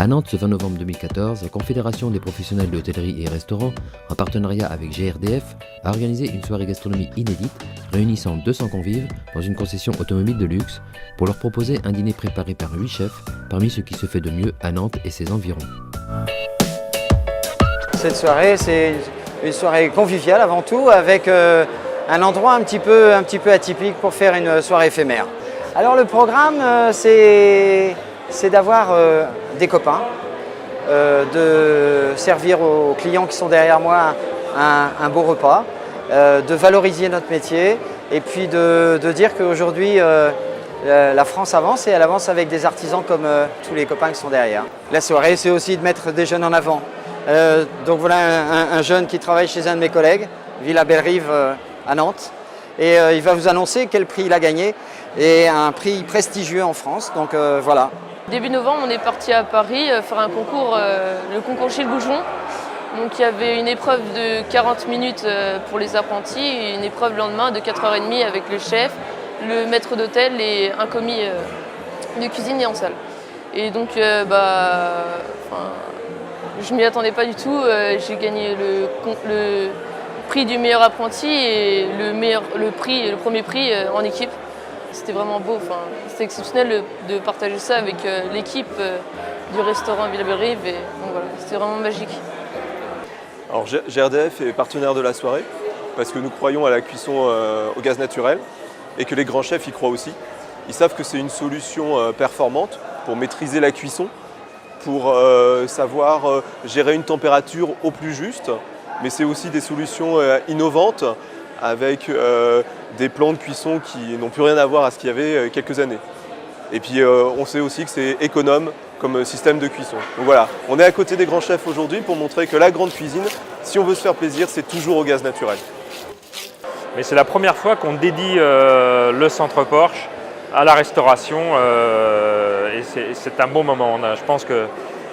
À Nantes, ce 20 novembre 2014, la Confédération des professionnels de l'hôtellerie et restaurants, en partenariat avec GRDF, a organisé une soirée gastronomie inédite réunissant 200 convives dans une concession automobile de luxe pour leur proposer un dîner préparé par 8 chefs parmi ce qui se fait de mieux à Nantes et ses environs. Cette soirée, c'est une soirée conviviale avant tout, avec un endroit un petit peu atypique pour faire une soirée éphémère. Alors le programme, c'est d'avoir des copains, de servir aux clients qui sont derrière moi un beau repas, de valoriser notre métier et puis de dire qu'aujourd'hui la France avance et elle avance avec des artisans comme tous les copains qui sont derrière. La soirée, c'est aussi de mettre des jeunes en avant. Donc voilà un jeune qui travaille chez un de mes collègues, Villa Belle-Rive à Nantes, et il va vous annoncer quel prix il a gagné, et un prix prestigieux en France, donc voilà. Début novembre, on est parti à Paris faire un concours, le concours Gilles Goujon. Donc il y avait une épreuve de 40 minutes pour les apprentis et une épreuve le lendemain de 4h30 avec le chef, le maître d'hôtel et un commis de cuisine et en salle. Et donc je m'y attendais pas du tout. J'ai gagné le prix du meilleur apprenti et le premier prix en équipe. C'était vraiment beau, c'était exceptionnel de partager ça avec l'équipe du restaurant Villa Belle-Rive. Donc voilà, c'était vraiment magique. Alors GRDF est partenaire de la soirée parce que nous croyons à la cuisson au gaz naturel et que les grands chefs y croient aussi. Ils savent que c'est une solution performante pour maîtriser la cuisson, pour savoir gérer une température au plus juste, mais c'est aussi des solutions innovantes avec des plans de cuisson qui n'ont plus rien à voir à ce qu'il y avait quelques années. Et puis on sait aussi que c'est économe comme système de cuisson. Donc voilà, on est à côté des grands chefs aujourd'hui pour montrer que la grande cuisine, si on veut se faire plaisir, c'est toujours au gaz naturel. Mais c'est la première fois qu'on dédie le centre Porsche à la restauration et c'est un bon moment. Je pense que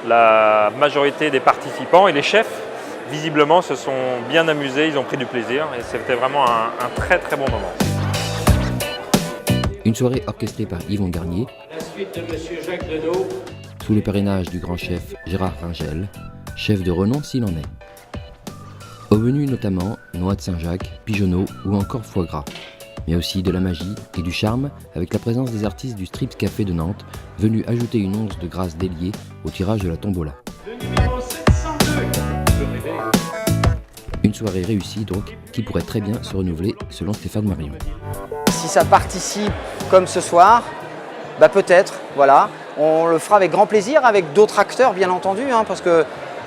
la majorité des participants et les chefs, visiblement, se sont bien amusés, ils ont pris du plaisir et c'était vraiment un très très bon moment. Une soirée orchestrée par Yvon Garnier, La suite de Monsieur Jacques Denot. sous le parrainage du grand chef Gérard Ringel, chef de renom s'il en est. Au menu notamment noix de Saint-Jacques, pigeonneau ou encore foie gras, mais aussi de la magie et du charme avec la présence des artistes du Strips Café de Nantes venus ajouter une once de grâce déliée au tirage de la tombola. Le numéro 702. Une soirée réussie donc, qui pourrait très bien se renouveler selon Stéphane Marion. Si ça participe comme ce soir, peut-être, voilà. On le fera avec grand plaisir, avec d'autres acteurs bien entendu, parce que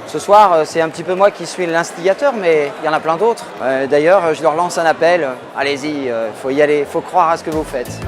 ce soir c'est un petit peu moi qui suis l'instigateur, mais il y en a plein d'autres. D'ailleurs, je leur lance un appel, allez-y, il faut y aller, il faut croire à ce que vous faites.